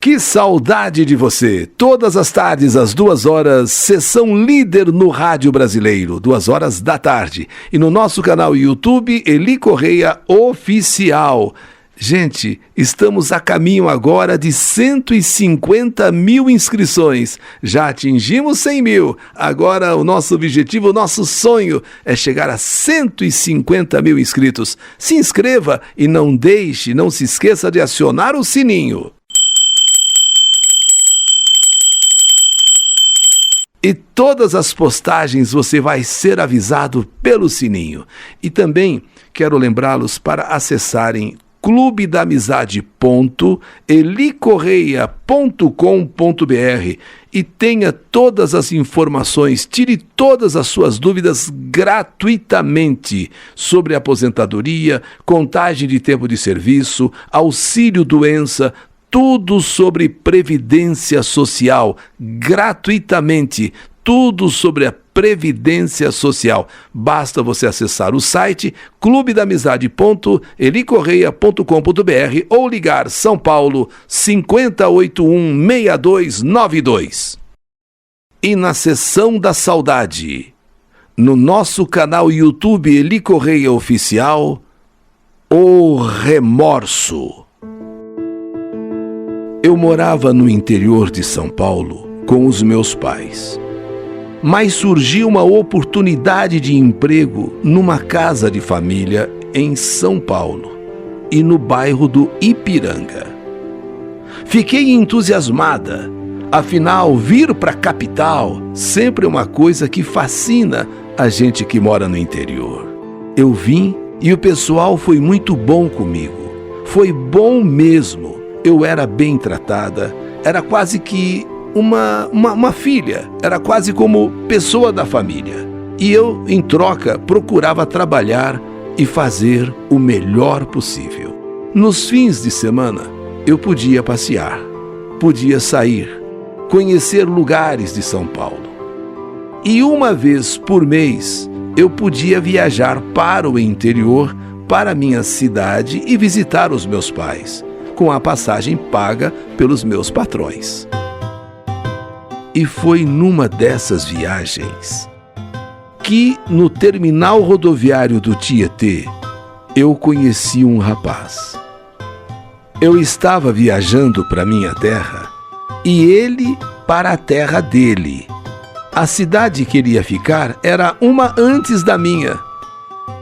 Que saudade de você! Todas as tardes, às 2h, Sessão Líder no Rádio Brasileiro, 2h da tarde. E no nosso canal YouTube, Eli Correia Oficial. Gente, estamos a caminho agora de 150 mil inscrições. Já atingimos 100 mil. Agora o nosso objetivo, o nosso sonho é chegar a 150 mil inscritos. Se inscreva e não se esqueça de acionar o sininho. E todas as postagens você vai ser avisado pelo sininho. E também quero lembrá-los para acessarem clubedamizade.elicorreia.com.br e tenha todas as informações, tire todas as suas dúvidas gratuitamente sobre aposentadoria, contagem de tempo de serviço, auxílio-doença, tudo sobre previdência social, gratuitamente, tudo sobre a previdência social. Basta você acessar o site clubedamizade.elicorreia.com.br ou ligar São Paulo 5081-6292. E na Sessão da Saudade, no nosso canal YouTube Eli Correia Oficial, O Remorso. Eu morava no interior de São Paulo com os meus pais. Mas surgiu uma oportunidade de emprego numa casa de família em São Paulo e no bairro do Ipiranga. Fiquei entusiasmada, afinal, vir para a capital sempre é uma coisa que fascina a gente que mora no interior. Eu vim e o pessoal foi muito bom comigo, foi bom mesmo. Eu era bem tratada, era quase que uma filha, era quase como pessoa da família. E eu, em troca, procurava trabalhar e fazer o melhor possível. Nos fins de semana, eu podia passear, podia sair, conhecer lugares de São Paulo. E uma vez por mês, eu podia viajar para o interior, para minha cidade e visitar os meus pais, com a passagem paga pelos meus patrões. E foi numa dessas viagens que, no terminal rodoviário do Tietê, eu conheci um rapaz. Eu estava viajando para minha terra e ele para a terra dele. A cidade que ele ia ficar era uma antes da minha.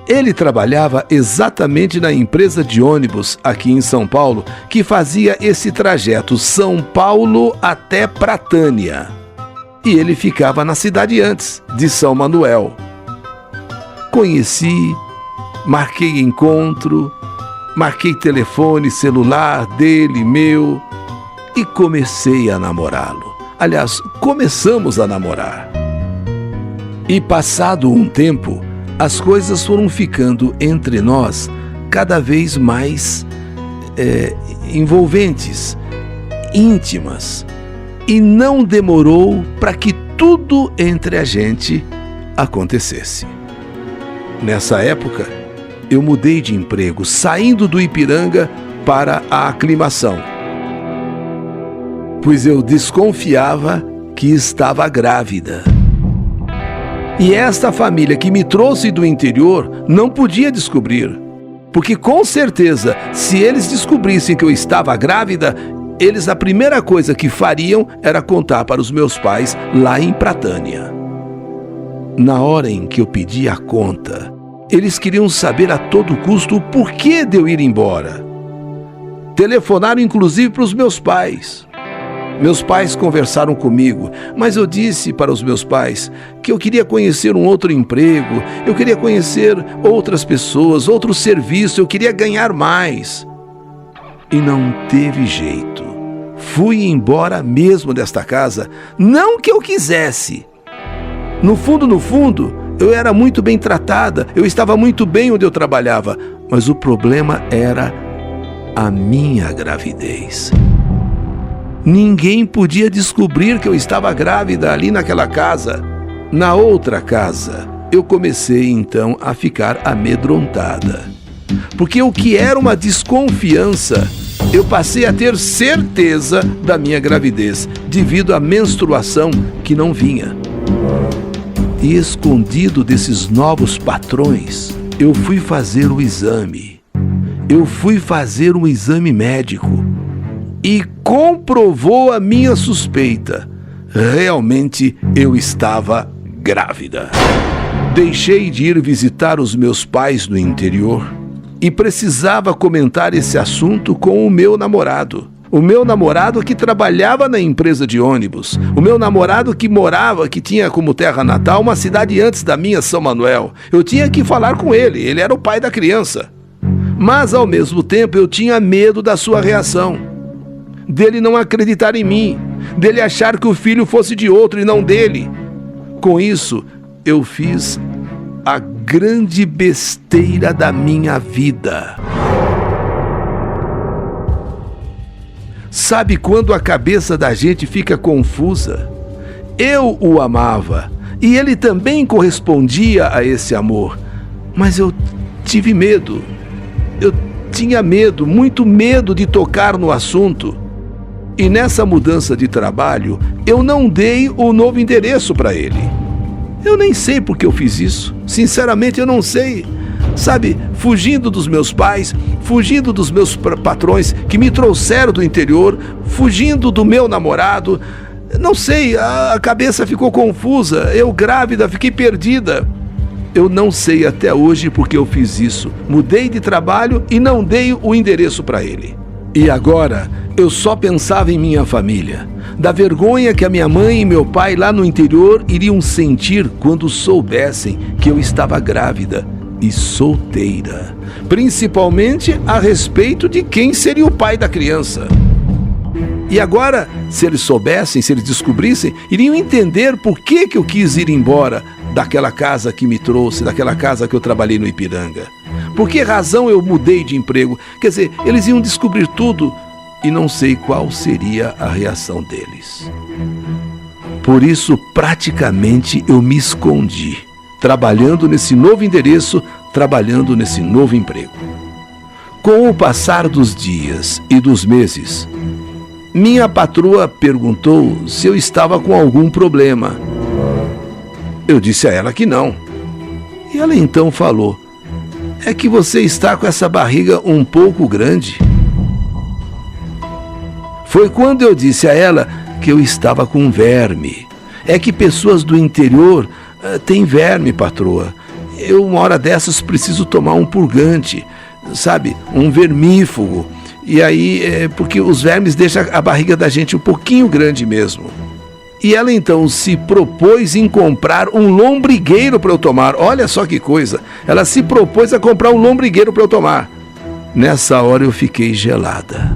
Ele trabalhava exatamente na empresa de ônibus aqui em São Paulo, que fazia esse trajeto São Paulo até Pratânia. E ele ficava na cidade antes, de São Manuel. Conheci, marquei encontro, marquei telefone celular dele, meu, e comecei a namorá-lo. Aliás, começamos a namorar. E passado um tempo, as coisas foram ficando entre nós cada vez mais envolventes, íntimas. E não demorou para que tudo entre a gente acontecesse. Nessa época, eu mudei de emprego, saindo do Ipiranga para a Aclimação, pois eu desconfiava que estava grávida. E esta família que me trouxe do interior não podia descobrir, porque com certeza, se eles descobrissem que eu estava grávida, a primeira coisa que fariam era contar para os meus pais lá em Pratânia. Na hora em que eu pedi a conta, eles queriam saber a todo custo o porquê de eu ir embora. Telefonaram inclusive para os meus pais. Meus pais conversaram comigo, mas eu disse para os meus pais que eu queria conhecer um outro emprego, eu queria conhecer outras pessoas, outro serviço, eu queria ganhar mais. E não teve jeito. Fui embora mesmo desta casa, não que eu quisesse. No fundo, eu era muito bem tratada, eu estava muito bem onde eu trabalhava, mas o problema era a minha gravidez. Ninguém podia descobrir que eu estava grávida ali naquela casa. Na outra casa, eu comecei então a ficar amedrontada. Porque o que era uma desconfiança, eu passei a ter certeza da minha gravidez, devido à menstruação que não vinha. E escondido desses novos patrões, eu fui fazer o exame. Eu fui fazer um exame médico e comprovou a minha suspeita. Realmente eu estava grávida. Deixei de ir visitar os meus pais no interior e precisava comentar esse assunto com o meu namorado. O meu namorado que trabalhava na empresa de ônibus. O meu namorado que tinha como terra natal uma cidade antes da minha, São Manuel. Eu tinha que falar com ele era o pai da criança. Mas ao mesmo tempo eu tinha medo da sua reação. Dele não acreditar em mim. Dele achar que o filho fosse de outro e não dele. Com isso, eu fiz a grande besteira da minha vida. Sabe quando a cabeça da gente fica confusa? Eu o amava e ele também correspondia a esse amor, mas eu tive medo. Eu tinha medo, muito medo de tocar no assunto. E nessa mudança de trabalho, eu não dei o novo endereço para ele. Eu nem sei por que eu fiz isso. Sinceramente, eu não sei. Sabe, fugindo dos meus pais, fugindo dos meus patrões que me trouxeram do interior, fugindo do meu namorado. Não sei, a cabeça ficou confusa. Eu grávida, fiquei perdida. Eu não sei até hoje por que eu fiz isso. Mudei de trabalho e não dei o endereço para ele. E agora, eu só pensava em minha família, da vergonha que a minha mãe e meu pai lá no interior iriam sentir quando soubessem que eu estava grávida e solteira, principalmente a respeito de quem seria o pai da criança. E agora, se eles soubessem, se eles descobrissem, iriam entender por que eu quis ir embora daquela casa que me trouxe, daquela casa que eu trabalhei no Ipiranga. Por que razão eu mudei de emprego? Quer dizer, eles iam descobrir tudo e não sei qual seria a reação deles. Por isso, praticamente, eu me escondi, trabalhando nesse novo endereço, trabalhando nesse novo emprego. Com o passar dos dias e dos meses, minha patroa perguntou se eu estava com algum problema. Eu disse a ela que não. E ela então falou: é que você está com essa barriga um pouco grande. Foi quando eu disse a ela que eu estava com verme. É que pessoas do interior têm verme, patroa. Eu, uma hora dessas, preciso tomar um purgante, sabe? Um vermífugo. E aí, porque os vermes deixam a barriga da gente um pouquinho grande mesmo. E ela então se propôs em comprar um lombrigueiro para eu tomar. Olha só que coisa. Ela se propôs a comprar um lombrigueiro para eu tomar. Nessa hora eu fiquei gelada.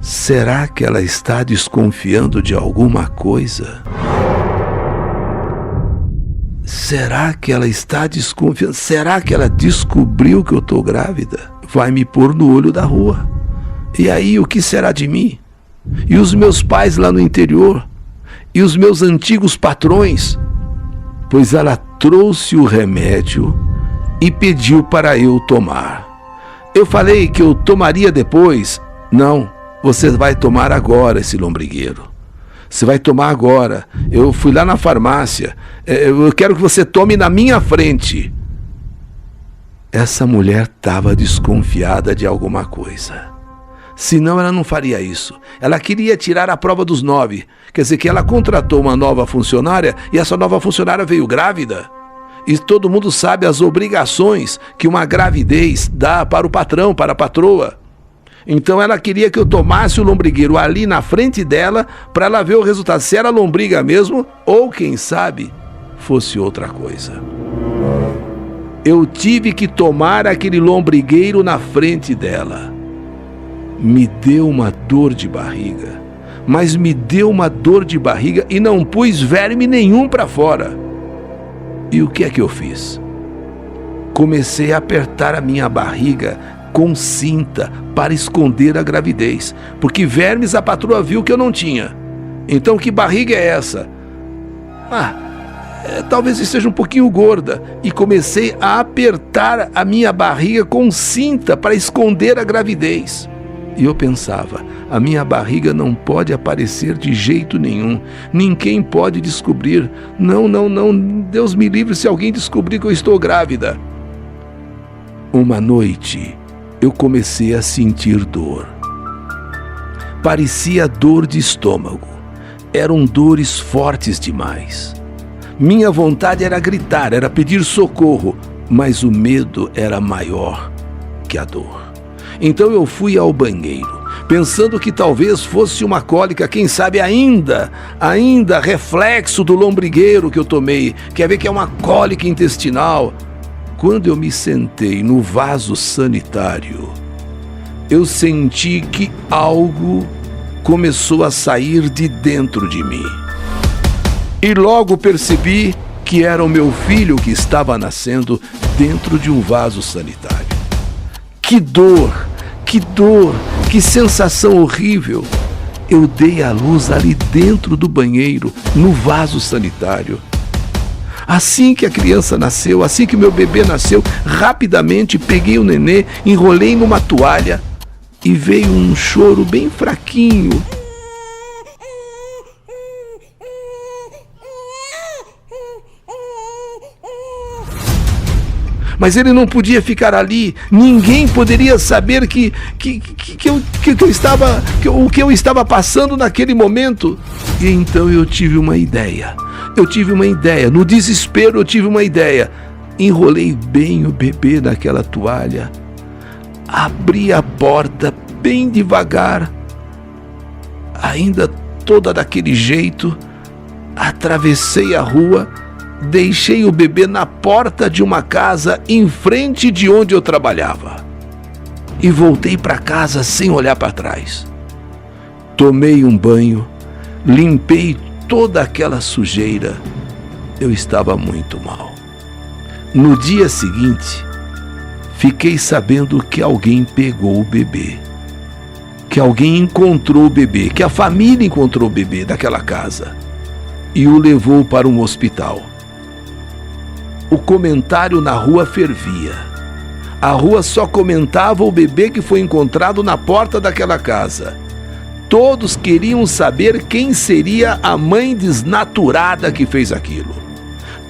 Será que ela está desconfiando de alguma coisa? Será que ela está desconfiando? Será que ela descobriu que eu estou grávida? Vai me pôr no olho da rua. E aí, o que será de mim? E os meus pais lá no interior? E os meus antigos patrões? Pois ela trouxe o remédio e pediu para eu tomar. Eu falei que eu tomaria depois. Não, você vai tomar agora esse lombrigueiro. Você vai tomar agora. Eu fui lá na farmácia. Eu quero que você tome na minha frente. Essa mulher estava desconfiada de alguma coisa. Senão ela não faria isso. Ela queria tirar a prova dos 9. Quer dizer que ela contratou uma nova funcionária e essa nova funcionária veio grávida. E todo mundo sabe as obrigações que uma gravidez dá para o patrão, para a patroa. Então ela queria que eu tomasse o lombrigueiro ali na frente dela para ela ver o resultado, se era lombriga mesmo ou, quem sabe, fosse outra coisa. Eu tive que tomar aquele lombrigueiro na frente dela. Me deu uma dor de barriga, mas me deu uma dor de barriga e não pus verme nenhum para fora. E o que é que eu fiz? Comecei a apertar a minha barriga com cinta para esconder a gravidez, porque vermes a patroa viu que eu não tinha. Então que barriga é essa? talvez esteja um pouquinho gorda. E comecei a apertar a minha barriga com cinta para esconder a gravidez. E eu pensava, a minha barriga não pode aparecer de jeito nenhum. Ninguém pode descobrir. Não, Deus me livre se alguém descobrir que eu estou grávida. Uma noite, eu comecei a sentir dor. Parecia dor de estômago. Eram dores fortes demais. Minha vontade era gritar, era pedir socorro, mas o medo era maior que a dor. Então eu fui ao banheiro, pensando que talvez fosse uma cólica, quem sabe ainda reflexo do lombrigueiro que eu tomei. Quer ver que é uma cólica intestinal? Quando eu me sentei no vaso sanitário, eu senti que algo começou a sair de dentro de mim. E logo percebi que era o meu filho que estava nascendo dentro de um vaso sanitário. Que dor, que sensação horrível. Eu dei à luz ali dentro do banheiro, no vaso sanitário. Assim que a criança nasceu, assim que meu bebê nasceu, rapidamente peguei o nenê, enrolei numa toalha e veio um choro bem fraquinho. Mas ele não podia ficar ali, ninguém poderia saber o que eu estava passando naquele momento. E então eu tive uma ideia, no desespero eu tive uma ideia. Enrolei bem o bebê naquela toalha, abri a porta bem devagar, ainda toda daquele jeito, atravessei a rua, deixei o bebê na porta de uma casa em frente de onde eu trabalhava e voltei para casa sem olhar para trás. Tomei um banho, limpei toda aquela sujeira. Eu estava muito mal. No dia seguinte, fiquei sabendo que alguém pegou o bebê, que alguém encontrou o bebê, que a família encontrou o bebê daquela casa e o levou para um hospital. O comentário na rua fervia. A rua só comentava o bebê que foi encontrado na porta daquela casa. Todos queriam saber quem seria a mãe desnaturada que fez aquilo.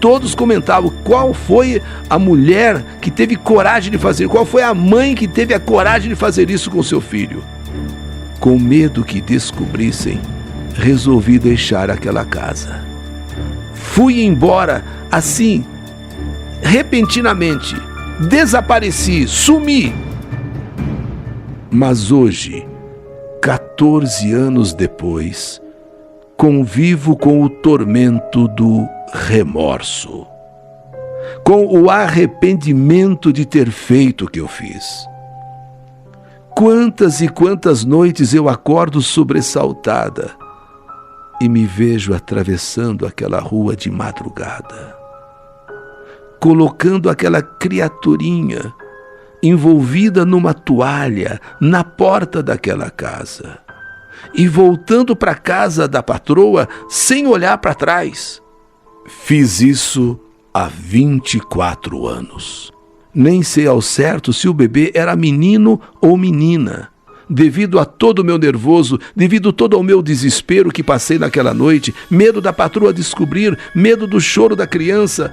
Todos comentavam qual foi a mulher que teve coragem de fazer, qual foi a mãe que teve a coragem de fazer isso com seu filho. Com medo que descobrissem, resolvi deixar aquela casa. Fui embora assim, repentinamente, desapareci, sumi. Mas hoje, 14 anos depois, convivo com o tormento do remorso, com o arrependimento de ter feito o que eu fiz. Quantas e quantas noites eu acordo sobressaltada e me vejo atravessando aquela rua de madrugada, colocando aquela criaturinha envolvida numa toalha na porta daquela casa e voltando para a casa da patroa sem olhar para trás. Fiz isso há 24 anos. Nem sei ao certo se o bebê era menino ou menina. Devido a todo o meu nervoso, devido todo ao meu desespero que passei naquela noite, medo da patroa descobrir, medo do choro da criança,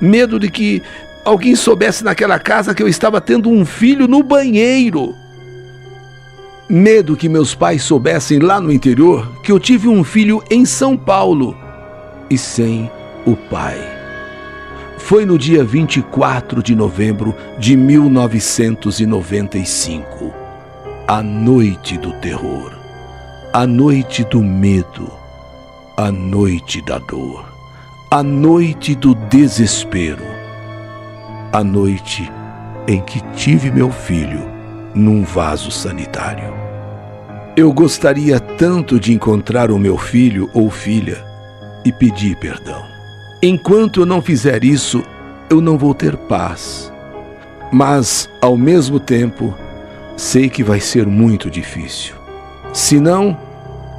medo de que alguém soubesse naquela casa que eu estava tendo um filho no banheiro. Medo que meus pais soubessem lá no interior que eu tive um filho em São Paulo e sem o pai. Foi no dia 24 de novembro de 1995, a noite do terror, a noite do medo, a noite da dor, a noite do desespero, a noite em que tive meu filho num vaso sanitário. Eu gostaria tanto de encontrar o meu filho ou filha e pedir perdão. Enquanto eu não fizer isso, eu não vou ter paz. Mas, ao mesmo tempo, sei que vai ser muito difícil. Se não,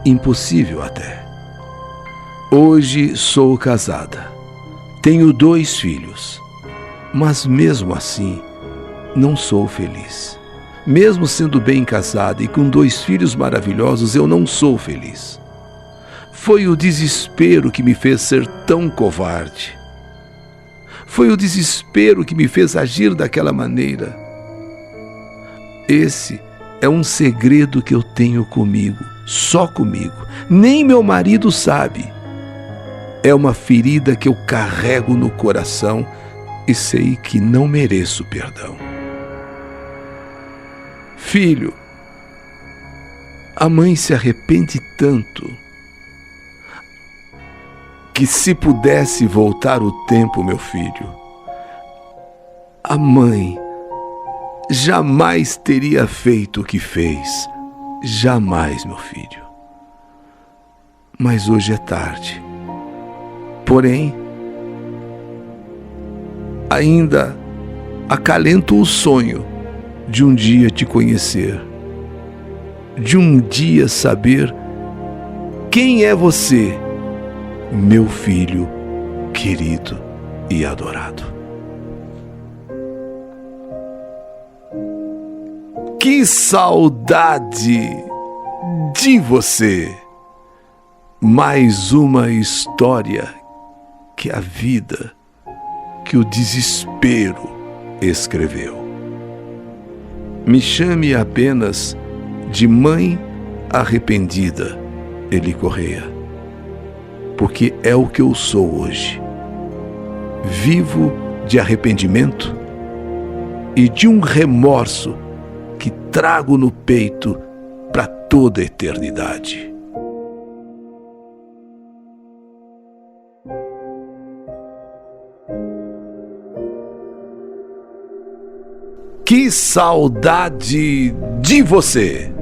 impossível até. Hoje sou casada. Tenho 2 filhos, mas mesmo assim não sou feliz. Mesmo sendo bem casada e com 2 filhos maravilhosos, eu não sou feliz. Foi o desespero que me fez ser tão covarde. Foi o desespero que me fez agir daquela maneira. Esse é um segredo que eu tenho comigo, só comigo. Nem meu marido sabe. É uma ferida que eu carrego no coração e sei que não mereço perdão. Filho, a mãe se arrepende tanto que, se pudesse voltar o tempo, meu filho, a mãe jamais teria feito o que fez. Jamais, meu filho. Mas hoje é tarde. Porém, ainda acalento o sonho de um dia te conhecer, de um dia saber quem é você, meu filho querido e adorado. Que saudade de você! Mais uma história que a vida, que o desespero escreveu. Me chame apenas de mãe arrependida, Eli Correia, porque é o que eu sou hoje. Vivo de arrependimento e de um remorso que trago no peito para toda a eternidade. Que saudade de você!